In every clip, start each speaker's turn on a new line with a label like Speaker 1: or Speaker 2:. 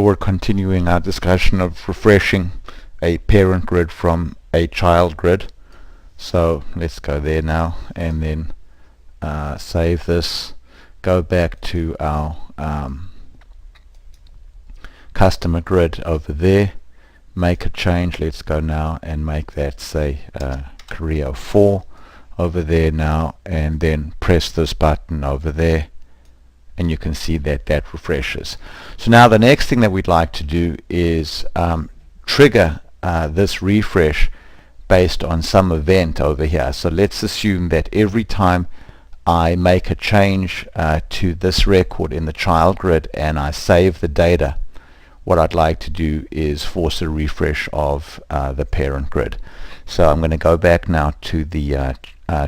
Speaker 1: we're continuing our discussion of refreshing a parent grid from a child grid. So let's go there now and then save this, go back to our customer grid over there, make a change. Let's go now and make that say Korea 4 over there now, and then press this button over there, and you can see that that refreshes. So now the next thing that we'd like to do is trigger this refresh based on some event over here. So let's assume that every time I make a change to this record in the child grid and I save the data, what I'd like to do is force a refresh of the parent grid. So I'm going to go back now to the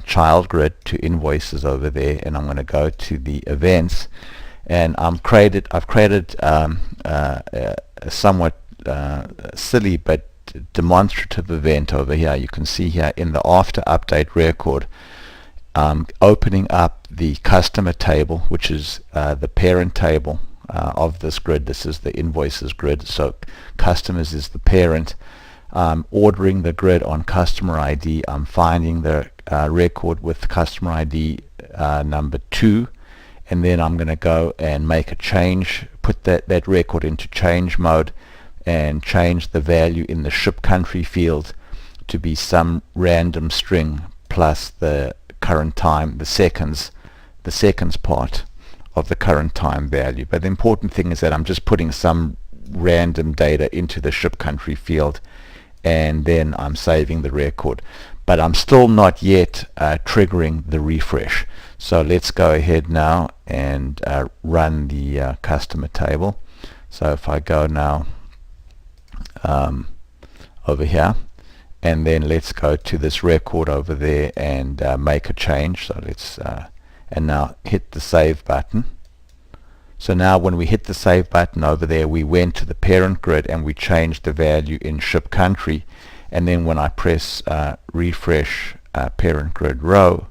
Speaker 1: child grid, to invoices over there, and I'm going to go to the events, and I've created a somewhat silly but demonstrative event over here. You can see here in the after update record, opening up the customer table, which is the parent table of this grid. This is the invoices grid, so customers is the parent. Ordering the grid on customer ID. I'm finding the record with customer ID number 2, and then I'm going to go and make a change, put that record into change mode, and change the value in the ship country field to be some random string plus the current time, the seconds part of the current time value. But the important thing is that I'm just putting some random data into the ship country field, and then I'm saving the record. But I'm still not yet triggering the refresh. So let's go ahead now and run the customer table. So if I go now over here, and then let's go to this record over there and make a change. So let's and now hit the save button. So now when we hit the save button over there, we went to the parent grid and we changed the value in ship country, and then when I press refresh parent grid row,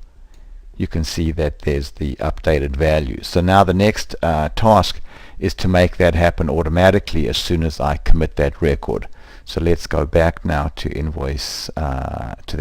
Speaker 1: you can see that there's the updated value. So now the next task is to make that happen automatically as soon as I commit that record. So let's go back now to the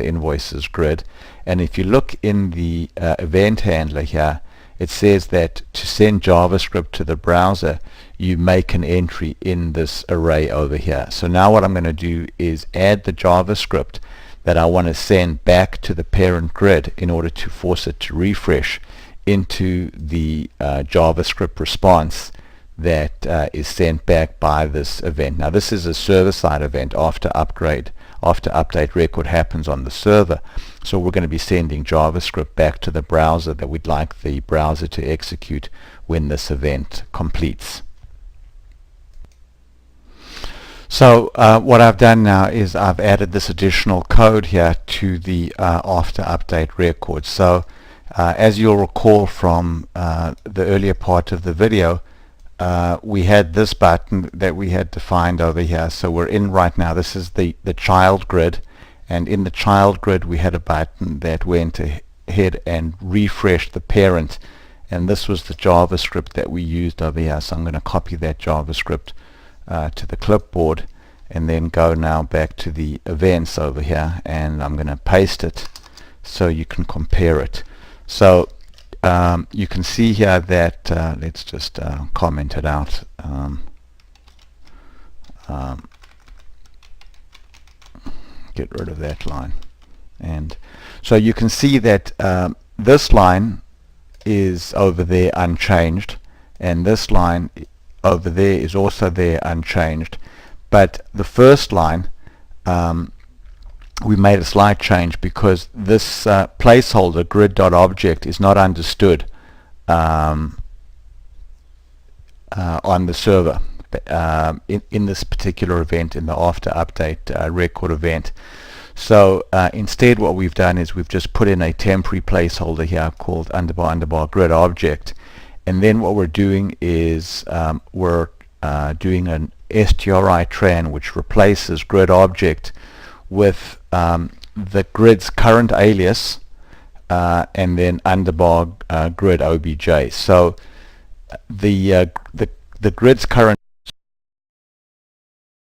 Speaker 1: invoices grid, and if you look in the event handler here, it says that to send JavaScript to the browser, you make an entry in this array over here. So now what I'm going to do is add the JavaScript that I want to send back to the parent grid in order to force it to refresh into the JavaScript response that is sent back by this event. Now this is a server-side event. After update record happens on the server, so we're going to be sending JavaScript back to the browser that we'd like the browser to execute when this event completes. So what I've done now is I've added this additional code here to the after update record. So as you'll recall from the earlier part of the video, we had this button that we had defined over here. So we're in right now, this is the child grid, and in the child grid we had a button that went ahead and refreshed the parent, and this was the JavaScript that we used over here. So I'm going to copy that JavaScript to the clipboard, and then go now back to the events over here, and I'm going to paste it so you can compare it. So you can see here that let's just comment it out. Get rid of that line, and so you can see that this line is over there unchanged, and this line over there is also there unchanged, but the first line we made a slight change because this placeholder grid.object is not understood on the server in this particular event, in the after update record event. So instead what we've done is we've just put in a temporary placeholder here called __ grid object, and then what we're doing is we're doing an stri_tran which replaces grid object with the grid's current alias and then _grid obj. So the grid's current